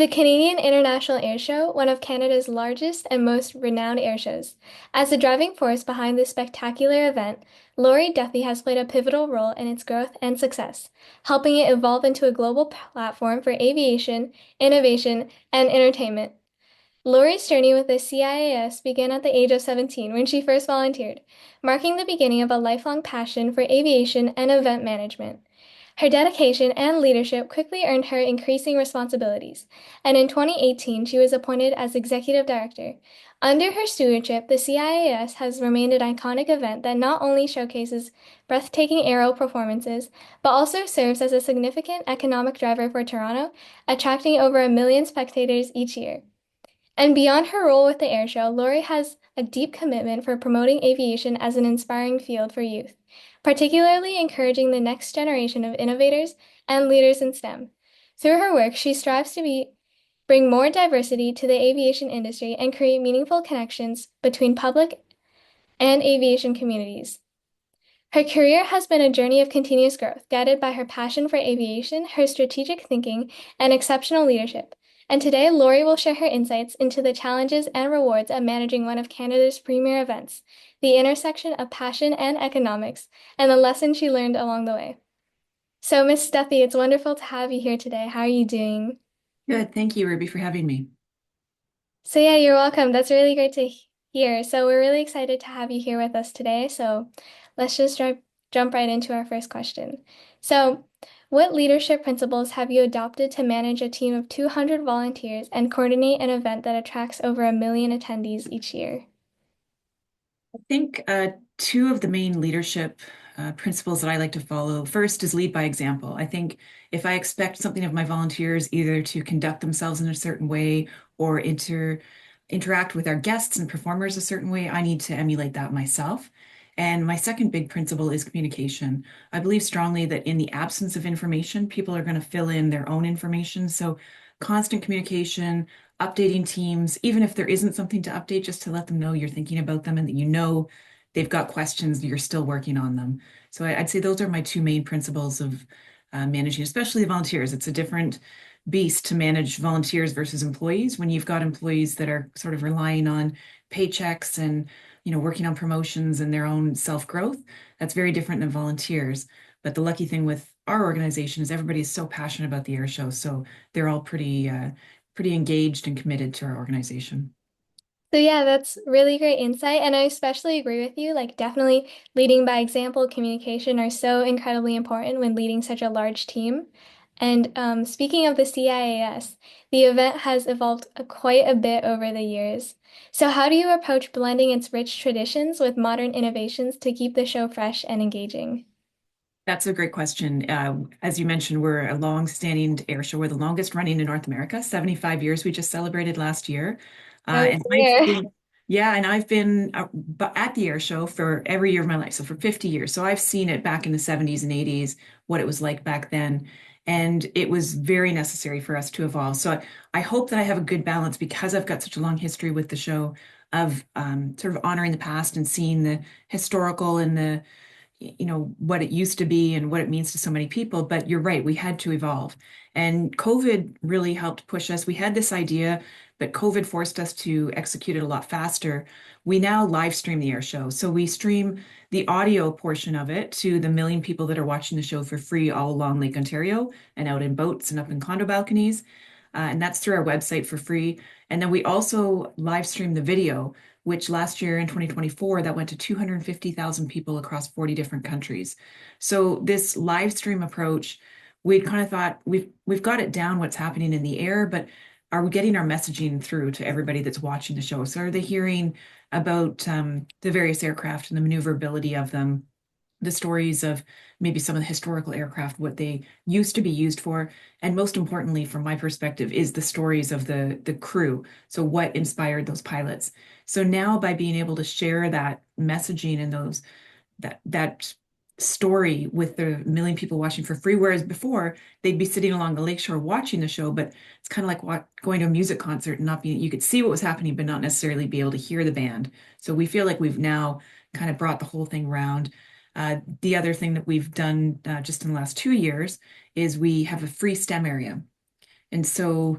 The Canadian International Air Show, one of Canada's largest and most renowned air shows. As the driving force behind this spectacular event, Duthie has played a pivotal role in its growth and success, helping it evolve into a global platform for aviation, innovation, and entertainment. Lori's journey with the CIAS began at the age of 17 when she first volunteered, marking the beginning of a lifelong passion for aviation and event management. Her dedication and leadership quickly earned her increasing responsibilities, and in 2018 she was appointed as executive director. Under her stewardship, the CIAS has remained an iconic event that not only showcases breathtaking aero performances, but also serves as a significant economic driver for Toronto, attracting over 1 million spectators each year. And beyond her role with the airshow, Lori has a deep commitment for promoting aviation as an inspiring field for youth, particularly encouraging the next generation of innovators and leaders in STEM. Through her work, she strives to bring more diversity to the aviation industry and create meaningful connections between public and aviation communities. Her career has been a journey of continuous growth, guided by her passion for aviation, her strategic thinking, and exceptional leadership. And today, Lori will share her insights into the challenges and rewards of managing one of Canada's premier events, the intersection of passion and economics, and the lessons she learned along the way. So, Miss Duthie, it's wonderful to have you here today. How are you doing? Good. Thank you, Ruby, for having me. So, yeah, you're welcome. That's really great to hear. So, we're really excited to have you here with us today. So, let's just jump right into our first question. So, what leadership principles have you adopted to manage a team of 200 volunteers and coordinate an event that attracts over 1 million attendees each year? I think two of the main leadership principles that I like to follow first is lead by example. I think if I expect something of my volunteers, either to conduct themselves in a certain way or interact with our guests and performers a certain way, I need to emulate that myself. And my second big principle is communication. I believe strongly that in the absence of information, people are going to fill in their own information. So constant communication, updating teams, even if there isn't something to update, just to let them know you're thinking about them and that you know they've got questions, you're still working on them. So I'd say those are my two main principles of managing, especially the volunteers. It's a different beast to manage volunteers versus employees when you've got employees that are sort of relying on paychecks and working on promotions and their own self-growth. That's very different than volunteers. But the lucky thing with our organization is everybody is so passionate about the air show, so they're all pretty engaged and committed to our organization. So yeah, that's really great insight, and I especially agree with you. Like, definitely leading by example, communication are so incredibly important when leading such a large team. And speaking of the CIAS, the event has evolved quite a bit over the years. So how do you approach blending its rich traditions with modern innovations to keep the show fresh and engaging? That's a great question. As you mentioned, we're a long-standing air show. We're the longest running in North America, 75 years. We just celebrated last year. Oh, And I've dear. been, yeah, and I've been at the air show for every year of my life. So for 50 years. So I've seen it back in the 70s and 80s, what it was like back then. And it was very necessary for us to evolve. So I hope that I have a good balance because I've got such a long history with the show of sort of honoring the past and seeing the historical and the what it used to be and what it means to so many people. But you're right, we had to evolve. And COVID really helped push us. We had this idea, but COVID forced us to execute it a lot faster. We now live stream the air show. So we stream the audio portion of it to the 1 million people that are watching the show for free all along Lake Ontario and out in boats and up in condo balconies. And that's through our website for free. And then we also live stream the video, which last year in 2024, that went to 250,000 people across 40 different countries. So this live stream approach, we kind of thought we've got it down what's happening in the air, but are we getting our messaging through to everybody that's watching the show? So are they hearing about the various aircraft and the maneuverability of them? The stories of maybe some of the historical aircraft, what they used to be used for, and most importantly, from my perspective, is the stories of the crew. So what inspired those pilots? So now by being able to share that messaging and that story with the 1 million people watching for free, whereas before they'd be sitting along the lakeshore watching the show, but it's kind of like going to a music concert and not being, you could see what was happening, but not necessarily be able to hear the band. So we feel like we've now kind of brought the whole thing around. The other thing that we've done just in the last 2 years is we have a free STEM area. And so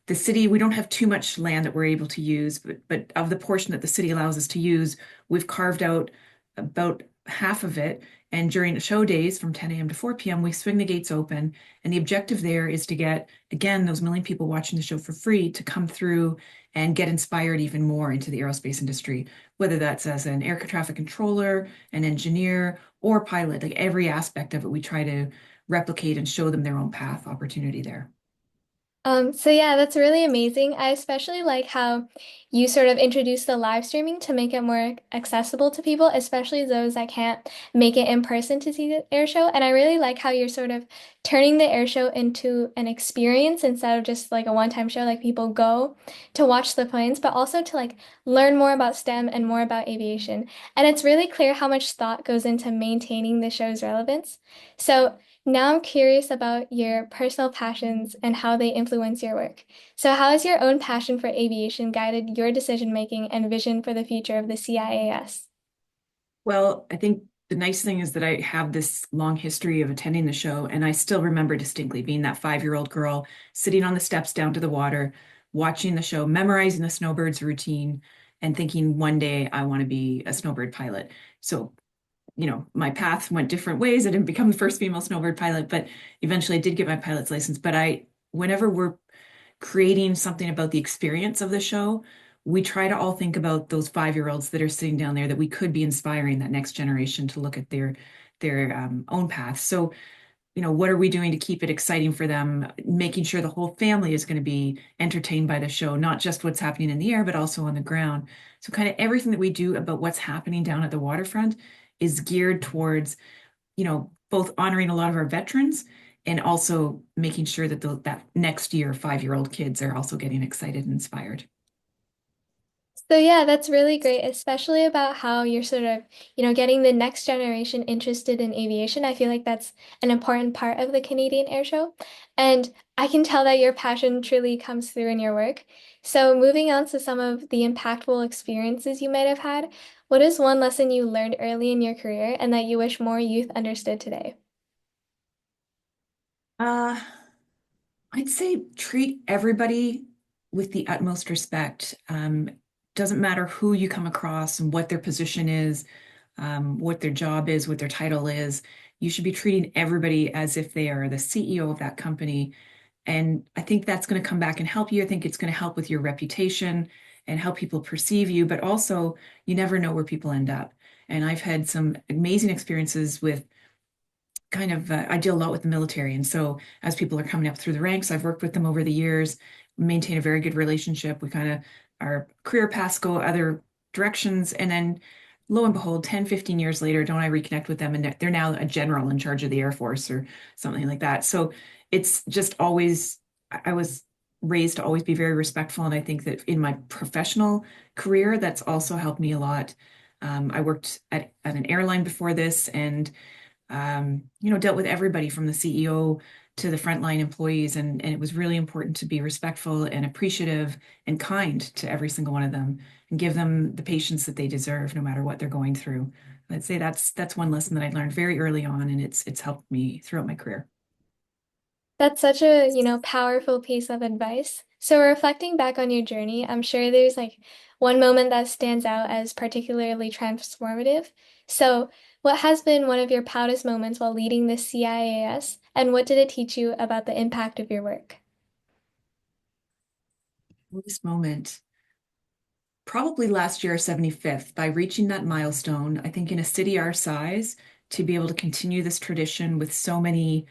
the city, we don't have too much land that we're able to use, but of the portion that the city allows us to use, we've carved out about half of it. And during the show days from 10 a.m. to 4 p.m., we swing the gates open. And the objective there is to get, again, those million people watching the show for free to come through and get inspired even more into the aerospace industry, whether that's as an air traffic controller, an engineer, or pilot. Like every aspect of it, we try to replicate and show them their own path opportunity there. So yeah, that's really amazing. I especially like how you sort of introduce the live streaming to make it more accessible to people, especially those that can't make it in person to see the air show. And I really like how you're sort of turning the air show into an experience instead of just like a one-time show. Like people go to watch the planes, but also to like learn more about STEM and more about aviation. And it's really clear how much thought goes into maintaining the show's relevance. So now I'm curious about your personal passions and how they influence your work. So, how has your own passion for aviation guided your decision making and vision for the future of the CIAS? Well, I think the nice thing is that I have this long history of attending the show, and I still remember distinctly being that 5-year-old girl sitting on the steps down to the water, watching the show, memorizing the snowbird's routine, and thinking one day I want to be a snowbird pilot. So, my path went different ways. I didn't become the first female snowbird pilot, but eventually I did get my pilot's license. But whenever we're creating something about the experience of the show, we try to all think about those 5-year-olds that are sitting down there that we could be inspiring that next generation to look at their own path. So, what are we doing to keep it exciting for them? Making sure the whole family is going to be entertained by the show, not just what's happening in the air, but also on the ground. So, kind of everything that we do about what's happening down at the waterfront is geared towards, both honoring a lot of our veterans and also making sure that that next year 5-year-old kids are also getting excited and inspired. So yeah, that's really great, especially about how you're sort of, getting the next generation interested in aviation. I feel like that's an important part of the Canadian Air Show. And I can tell that your passion truly comes through in your work. So moving on to some of the impactful experiences you might have had, what is one lesson you learned early in your career and that you wish more youth understood today? Uh, I'd say treat everybody with the utmost respect. Doesn't matter who you come across and what their position is, what their job is, what their title is. You should be treating everybody as if they are the CEO of that company. And I think that's going to come back and help you. I think it's going to help with your reputation and how people perceive you, but also you never know where people end up. And I've had some amazing experiences with I deal a lot with the military. And so as people are coming up through the ranks, I've worked with them over the years, maintain a very good relationship. Our career paths go other directions. And then lo and behold, 10, 15 years later, don't I reconnect with them? And they're now a general in charge of the Air Force or something like that. So it's just always, I was raised to always be very respectful. And I think that in my professional career, that's also helped me a lot. I worked at an airline before this and dealt with everybody from the CEO to the frontline employees. And it was really important to be respectful and appreciative and kind to every single one of them and give them the patience that they deserve, no matter what they're going through. I'd say that's one lesson that I learned very early on, and it's helped me throughout my career. That's such a, powerful piece of advice. So reflecting back on your journey, I'm sure there's like one moment that stands out as particularly transformative. So what has been one of your proudest moments while leading the CIAS, and what did it teach you about the impact of your work? This moment, probably last year, 75th, by reaching that milestone, I think in a city our size, to be able to continue this tradition with so many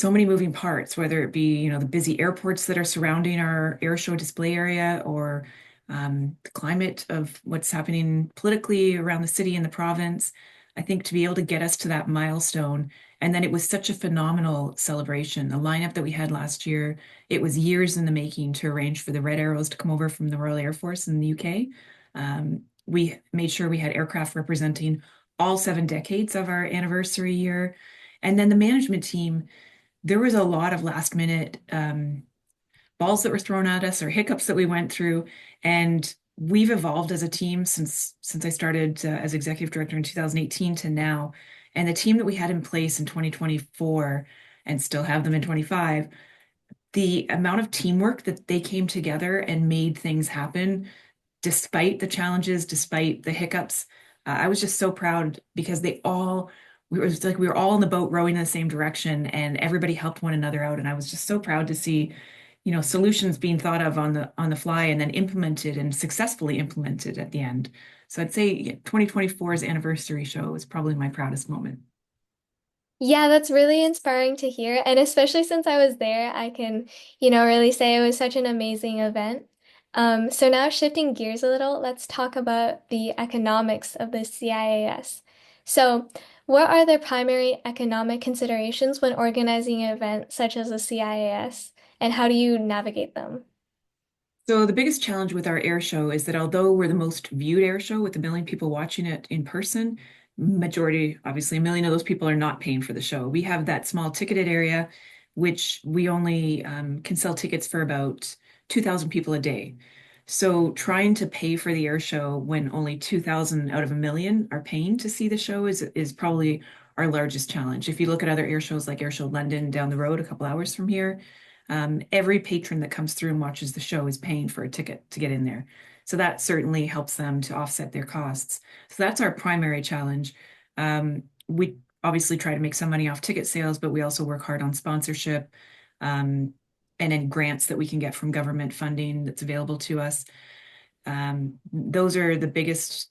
moving parts, whether it be, the busy airports that are surrounding our air show display area or the climate of what's happening politically around the city and the province. I think to be able to get us to that milestone. And then it was such a phenomenal celebration. The lineup that we had last year, it was years in the making to arrange for the Red Arrows to come over from the Royal Air Force in the UK. We made sure we had aircraft representing all 7 decades of our anniversary year. And then the management team, there was a lot of last minute balls that were thrown at us or hiccups that we went through. And we've evolved as a team since I started as executive director in 2018 to now. And the team that we had in place in 2024 and still have them in 25, the amount of teamwork that they came together and made things happen despite the challenges, despite the hiccups. I was just so proud because it was like we were all in the boat rowing in the same direction and everybody helped one another out. And I was just so proud to see, solutions being thought of on the fly and then implemented and successfully implemented at the end. So I'd say 2024's anniversary show is probably my proudest moment. Yeah, that's really inspiring to hear. And especially since I was there, I can, really say it was such an amazing event. So now shifting gears a little, let's talk about the economics of the CIAS. So, what are the primary economic considerations when organizing an event such as the CIAS, and how do you navigate them? So the biggest challenge with our air show is that although we're the most viewed air show with a million people watching it in person, majority, obviously a million of those people are not paying for the show. We have that small ticketed area, which we only can sell tickets for about 2,000 people a day. So trying to pay for the air show when only 2,000 out of a million are paying to see the show is probably our largest challenge. If you look at other air shows like Air Show London down the road a couple hours from here, every patron that comes through and watches the show is paying for a ticket to get in there. So that certainly helps them to offset their costs. So that's our primary challenge. We obviously try to make some money off ticket sales, but we also work hard on sponsorship, and then grants that we can get from government funding that's available to us. Those are the biggest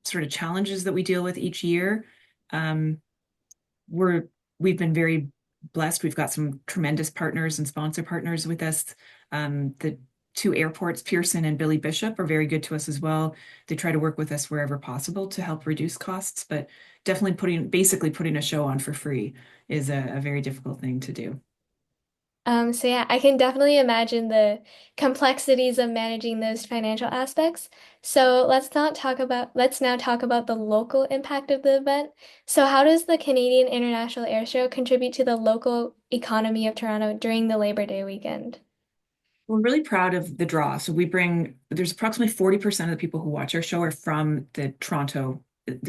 sort of challenges that we deal with each year. Um, we're we've been very blessed. We've got some tremendous partners and sponsor partners with us. The two airports, Pearson and Billy Bishop, are very good to us as well. They try to work with us wherever possible to help reduce costs, but definitely basically putting a show on for free is a very difficult thing to do. So yeah, I can definitely imagine the complexities of managing those financial aspects. So let's now talk about the local impact of the event. So how does the Canadian International Air Show contribute to the local economy of Toronto during the Labor Day weekend? We're really proud of the draw. So there's approximately 40% of the people who watch our show are from the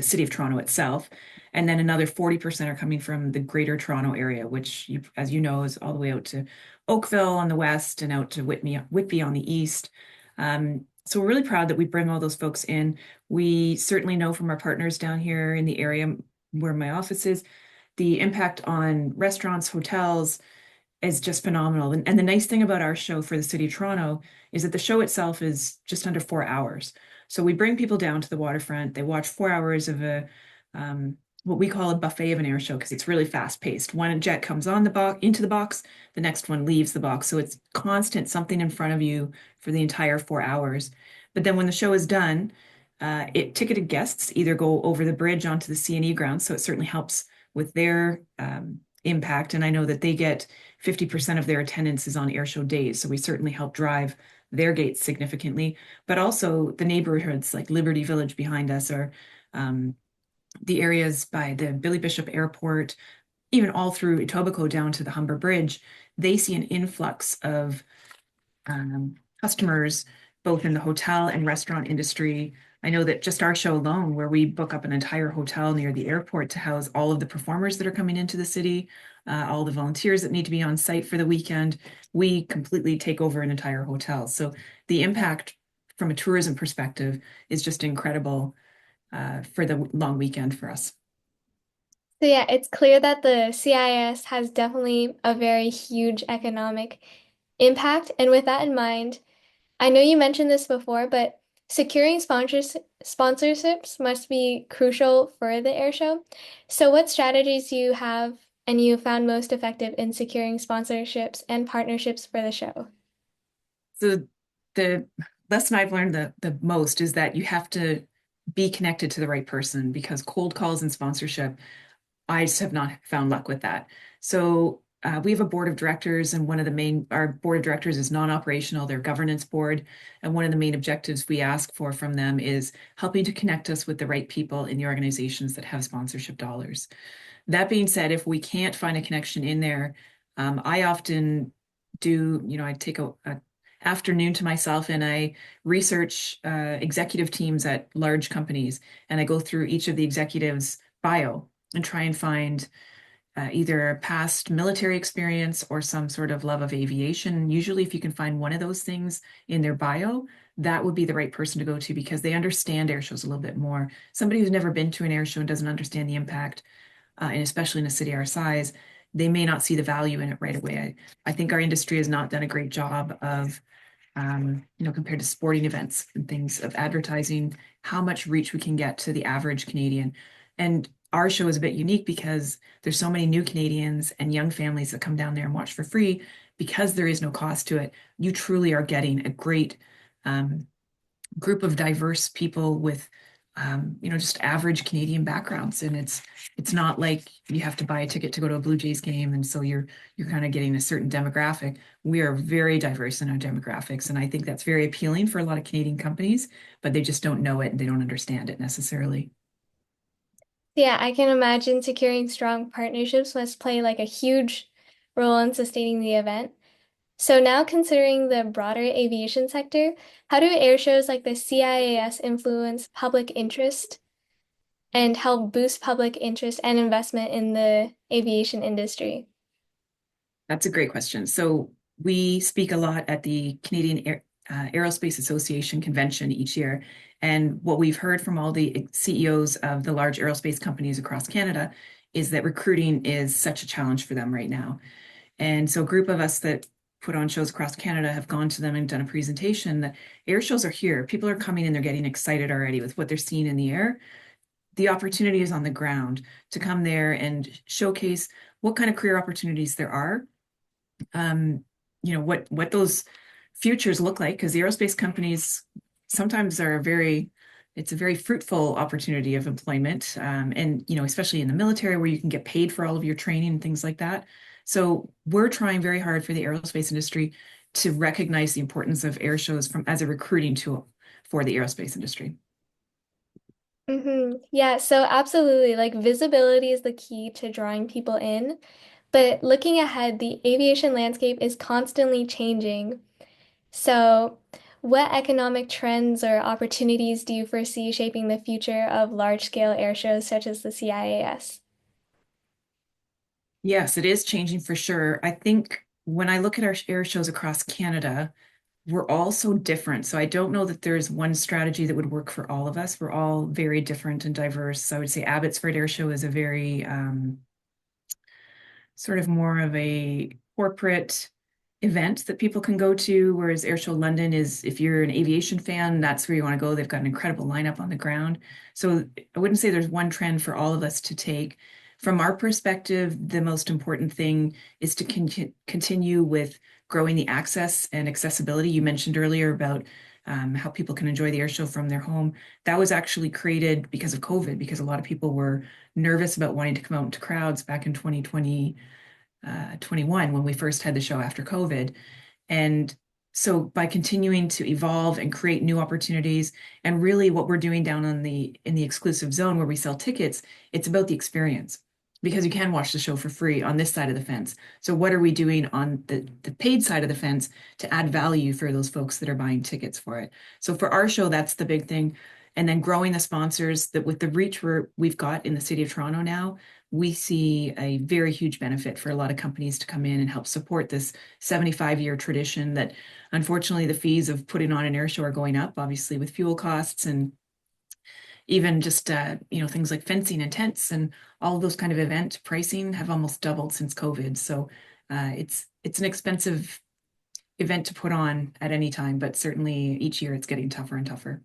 city of Toronto itself. And then another 40% are coming from the greater Toronto area, which as you know, is all the way out to Oakville on the west and out to Whitby on the east. So we're really proud that we bring all those folks in. We certainly know from our partners down here in the area where my office is, the impact on restaurants, hotels, is just phenomenal. And the nice thing about our show for the City of Toronto is that the show itself is just under 4 hours. So we bring people down to the waterfront. They watch 4 hours of what we call a buffet of an air show because it's really fast paced. One jet comes on the box into the box, the next one leaves the box. So it's constant something in front of you for the entire 4 hours. But then when the show is done, ticketed guests either go over the bridge onto the C&E grounds. So it certainly helps with their impact. And I know that they get 50% of their attendance is on air show days. So we certainly help drive their gates significantly, but also the neighborhoods like Liberty Village behind us or the areas by the Billy Bishop Airport, even all through Etobicoke down to the Humber Bridge, they see an influx of customers, both in the hotel and restaurant industry. I know that just our show alone, where we book up an entire hotel near the airport to house all of the performers that are coming into the city, all the volunteers that need to be on site for the weekend, we completely take over an entire hotel. So the impact from a tourism perspective is just incredible for the long weekend for us. So yeah, it's clear that the CIS has definitely a very huge economic impact. And with that in mind, I know you mentioned this before, but securing sponsorships must be crucial for the air show. So, what strategies do you have and you found most effective in securing sponsorships and partnerships for the show? So the lesson I've learned the most is that you have to be connected to the right person because cold calls and sponsorship, I just have not found luck with that. So we have a board of directors, and our board of directors is non-operational, their governance board. And one of the main objectives we ask for from them is helping to connect us with the right people in the organizations that have sponsorship dollars. That being said, if we can't find a connection in there, I often I take a afternoon to myself and I research executive teams at large companies and I go through each of the executives' bio and try and find either past military experience or some sort of love of aviation. Usually, if you can find one of those things in their bio, that would be the right person to go to because they understand air shows a little bit more. Somebody who's never been to an air show and doesn't understand the impact, and especially in a city our size, they may not see the value in it right away. I think our industry has not done a great job of compared to sporting events and things of advertising, how much reach we can get to the average Canadian. And our show is a bit unique because there's so many new Canadians and young families that come down there and watch for free because there is no cost to it. You truly are getting a great um, group of diverse people with just average Canadian backgrounds. And it's not like you have to buy a ticket to go to a Blue Jays game. And so you're kind of getting a certain demographic. We are very diverse in our demographics. And I think that's very appealing for a lot of Canadian companies, but they just don't know it and they don't understand it necessarily. Yeah, I can imagine securing strong partnerships must play like a huge role in sustaining the event. So now considering the broader aviation sector, how do air shows like the CIAS influence public interest and help boost public interest and investment in the aviation industry? That's a great question. So we speak a lot at the Aerospace Association convention each year. And what we've heard from all the CEOs of the large aerospace companies across Canada is that recruiting is such a challenge for them right now. And so a group of us that put on shows across Canada have gone to them and done a presentation that air shows are here. People are coming and they're getting excited already with what they're seeing in the air. The opportunity is on the ground to come there and showcase what kind of career opportunities there are, what those futures look like, because the aerospace companies sometimes are it's a very fruitful opportunity of employment, and especially in the military where you can get paid for all of your training and things like that. So we're trying very hard for the aerospace industry to recognize the importance of air shows from as a recruiting tool for the aerospace industry. Yeah, so absolutely. Like visibility is the key to drawing people in. But looking ahead, the aviation landscape is constantly changing. So, what economic trends or opportunities do you foresee shaping the future of large-scale air shows such as the CIAS? Yes, it is changing for sure. I think when I look at our air shows across Canada, we're all so different. So I don't know that there's one strategy that would work for all of us. We're all very different and diverse. So I would say Abbotsford Air Show is a very sort of more of a corporate event that people can go to, whereas Airshow London is, if you're an aviation fan, that's where you want to go. They've got an incredible lineup on the ground. So I wouldn't say there's one trend for all of us to take. From our perspective, the most important thing is to continue with growing the access and accessibility. You mentioned earlier about how people can enjoy the air show from their home. That was actually created because of COVID, because a lot of people were nervous about wanting to come out into crowds back in 2020, 21 when we first had the show after COVID. And so by continuing to evolve and create new opportunities, and really what we're doing down on in the exclusive zone where we sell tickets, it's about the experience because you can watch the show for free on this side of the fence. So what are we doing on the paid side of the fence to add value for those folks that are buying tickets for it? So for our show, that's the big thing. And then growing the sponsors that with the reach we've got in the city of Toronto now, we see a very huge benefit for a lot of companies to come in and help support this 75-year tradition that unfortunately the fees of putting on an air show are going up, obviously with fuel costs and even just things like fencing and tents and all of those kind of event pricing have almost doubled since COVID. So it's an expensive event to put on at any time, but certainly each year it's getting tougher and tougher.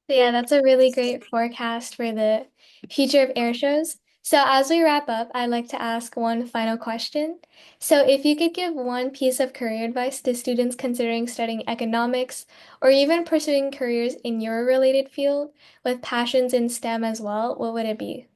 Yeah, that's a really great forecast for the future of air shows. So, as we wrap up, I'd like to ask one final question. So, if you could give one piece of career advice to students considering studying economics or even pursuing careers in your related field with passions in STEM as well, what would it be?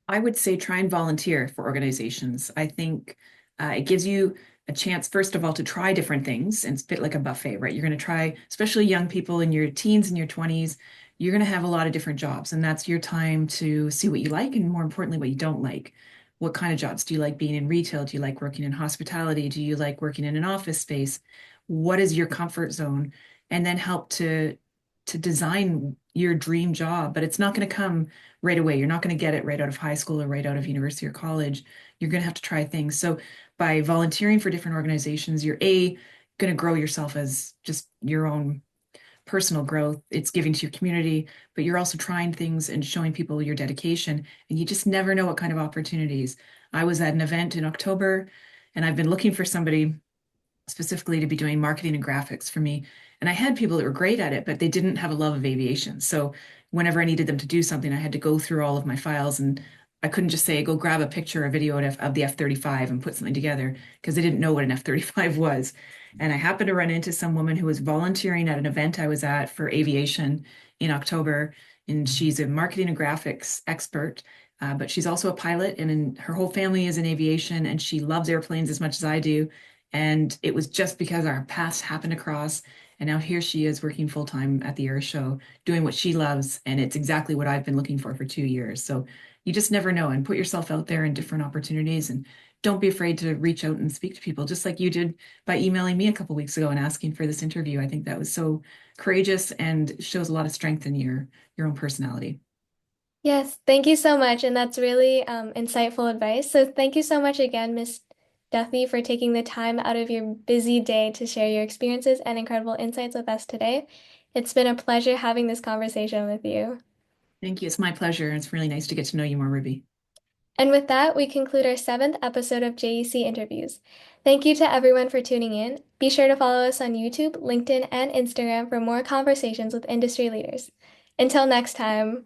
I would say try and volunteer for organizations. I think it gives you a chance, first of all, to try different things and it's a bit like a buffet, right? You're going to try, especially young people in your teens and your 20s, you're going to have a lot of different jobs, and that's your time to see what you like and more importantly, what you don't like. What kind of jobs? Do you like being in retail? Do you like working in hospitality? Do you like working in an office space? What is your comfort zone? And then help to to design your dream job, but it's not going to come right away. You're not going to get it right out of high school or right out of university or college. You're going to have to try things. So by volunteering for different organizations, you're going to grow yourself as just your own personal growth. It's giving to your community, but you're also trying things and showing people your dedication. And you just never know what kind of opportunities. I was at an event in October and I've been looking for somebody specifically to be doing marketing and graphics for me. And I had people that were great at it, but they didn't have a love of aviation. So whenever I needed them to do something, I had to go through all of my files and I couldn't just say, go grab a picture or video of the F-35 and put something together because they didn't know what an F-35 was. And I happened to run into some woman who was volunteering at an event I was at for aviation in October. And she's a marketing and graphics expert, but she's also a pilot and her whole family is in aviation and she loves airplanes as much as I do. And it was just because our paths happened across. And now here she is working full time at the air show, doing what she loves. And it's exactly what I've been looking for 2 years. So you just never know and put yourself out there in different opportunities. And don't be afraid to reach out and speak to people, just like you did by emailing me a couple weeks ago and asking for this interview. I think that was so courageous and shows a lot of strength in your own personality. Yes, thank you so much. And that's really insightful advice. So thank you so much again, Miss Duthie, for taking the time out of your busy day to share your experiences and incredible insights with us today. It's been a pleasure having this conversation with you. Thank you. It's my pleasure. It's really nice to get to know you more, Ruby. And with that, we conclude our seventh episode of JEC Interviews. Thank you to everyone for tuning in. Be sure to follow us on YouTube, LinkedIn, and Instagram for more conversations with industry leaders. Until next time.